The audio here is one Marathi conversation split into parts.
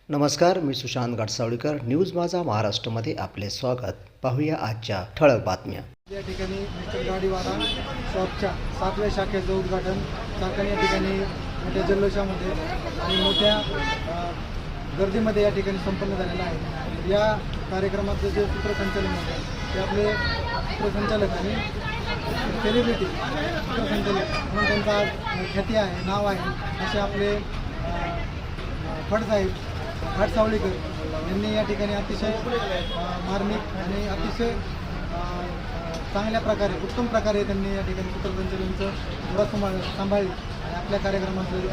नमस्कार, मी सुशांत गाडसावळीकर. न्यूज माझा महाराष्ट्रमध्ये आपले स्वागत. पाहूया आजच्या ठळक बातम्या. या ठिकाणी मिस्टर गाडीवाला शॉपच्या 7व्या शाखेचं उद्घाटन चाकण या ठिकाणी मोठ्या जल्लोषामध्ये आणि मोठ्या गर्दीमध्ये या ठिकाणी संपन्न झालेलं आहे. या कार्यक्रमाचं जे सूत्रसंचालन होतं ते आपले सूत्रसंचालक आणि सेलिब्रिटी सूत्रसंचालक म्हणून त्यांचा आज ख्याती आहे, नाव आहे, असे आपले फडसाहेब घाटसावळीकर यांनी या ठिकाणी अतिशय मार्मिक आणि अतिशय चांगल्या प्रकारे उत्तम प्रकारे त्यांनी या ठिकाणी सूत्रसंचालनाचं थोडा सांभाळली आणि आपल्या कार्यक्रमाचं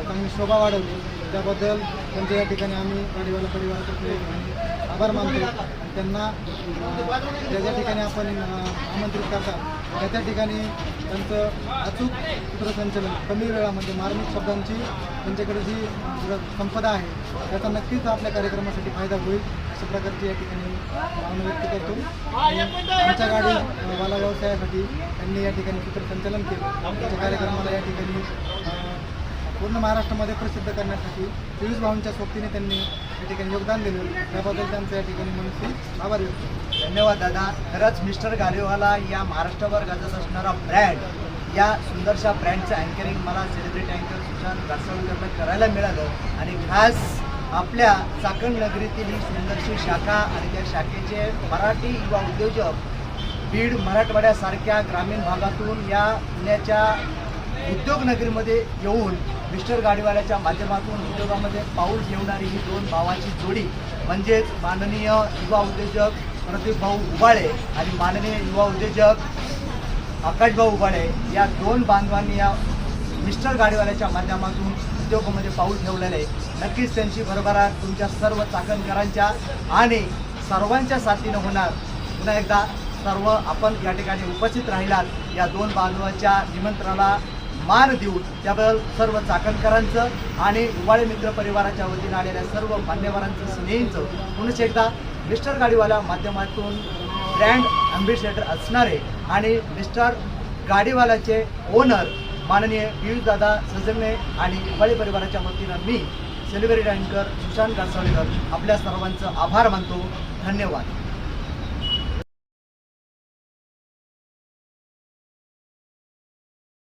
चांगली शोभा वाढवली. त्याबद्दल त्यांच्या या ठिकाणी आम्ही गाडीवाला परिवारातर्फे आभार मानतो आणि त्यांना ज्या ठिकाणी आपण आमंत्रित करतात त्या ठिकाणी त्यांचं अचूक सूत्रसंचालन कमी वेळामध्ये मार्मिक शब्दांची त्यांच्याकडे जी संपदा आहे त्याचा नक्कीच आपल्या कार्यक्रमासाठी फायदा होईल अशा प्रकारची या ठिकाणी भावना व्यक्त करतो. आमच्या गाडीवाला व्यवसायासाठी त्यांनी या ठिकाणी सूत्रसंचालन केलं. त्यांच्या कार्यक्रमाला या ठिकाणी पूर्ण महाराष्ट्रामध्ये प्रसिद्ध करण्यासाठी 23 भाऊंच्या सोबतीने त्यांनी या ठिकाणी योगदान दिलं. त्याबद्दल त्यांचं या ठिकाणी मनस्वी आभार व्यक्त करतो. धन्यवाद दादा. खरंच मिस्टर गाडीवाला या महाराष्ट्रावर गाजत असणारा ब्रँड, या सुंदरशा ब्रँडचं अँकरिंग मला सेलिब्रिटी अँकर सुशांत गाडसावळीकरला करायला मिळालं आणि खास आपल्या चाकण नगरीतील ही सुंदरशी शाखा आणि त्या शाखेचे मराठी युवा उद्योजक बीड मराठवाड्यासारख्या ग्रामीण भागातून या पुण्याच्या उद्योगनगरीमध्ये येऊन मिस्टर गाडीवाल्याच्या माध्यमातून उद्योगामध्ये पाऊल ठेवणारी ही दोन भावाची जोडी म्हणजेच माननीय युवा उद्योजक प्रदीप भाऊ उबाळे आणि माननीय युवा उद्योजक आकाशभाऊ उबाळे या दोन बांधवांनी या मिस्टर गाडीवाल्याच्या माध्यमातून उद्योगामध्ये पाऊल ठेवलेलं आहे. नक्कीच त्यांची भरभराट तुमच्या सर्व चाकणकरांच्या आणि सर्वांच्या साथीनं होणार. पुन्हा एकदा सर्व आपण या ठिकाणी उपस्थित राहिलात या दोन बांधवांच्या निमंत्रणाला मान देऊन त्याबद्दल सर्व चाकणकरांचं आणि उबाळे मित्र परिवाराच्या वतीनं आलेल्या सर्व मान्यवरांचं स्नेहींचं पुन्हा एकदा मिस्टर गाडीवाला माध्यमातून ब्रँड अँबॅसेडर असणारे आणि मिस्टर गाडीवाल्याचे ओनर माननीय पियुषदादा सजने आणि उबाळे परिवाराच्या वतीनं मी सेलिब्रिटी अँकर सुशांत गाडसावळीकर आपल्या सर्वांचं आभार मानतो. धन्यवाद.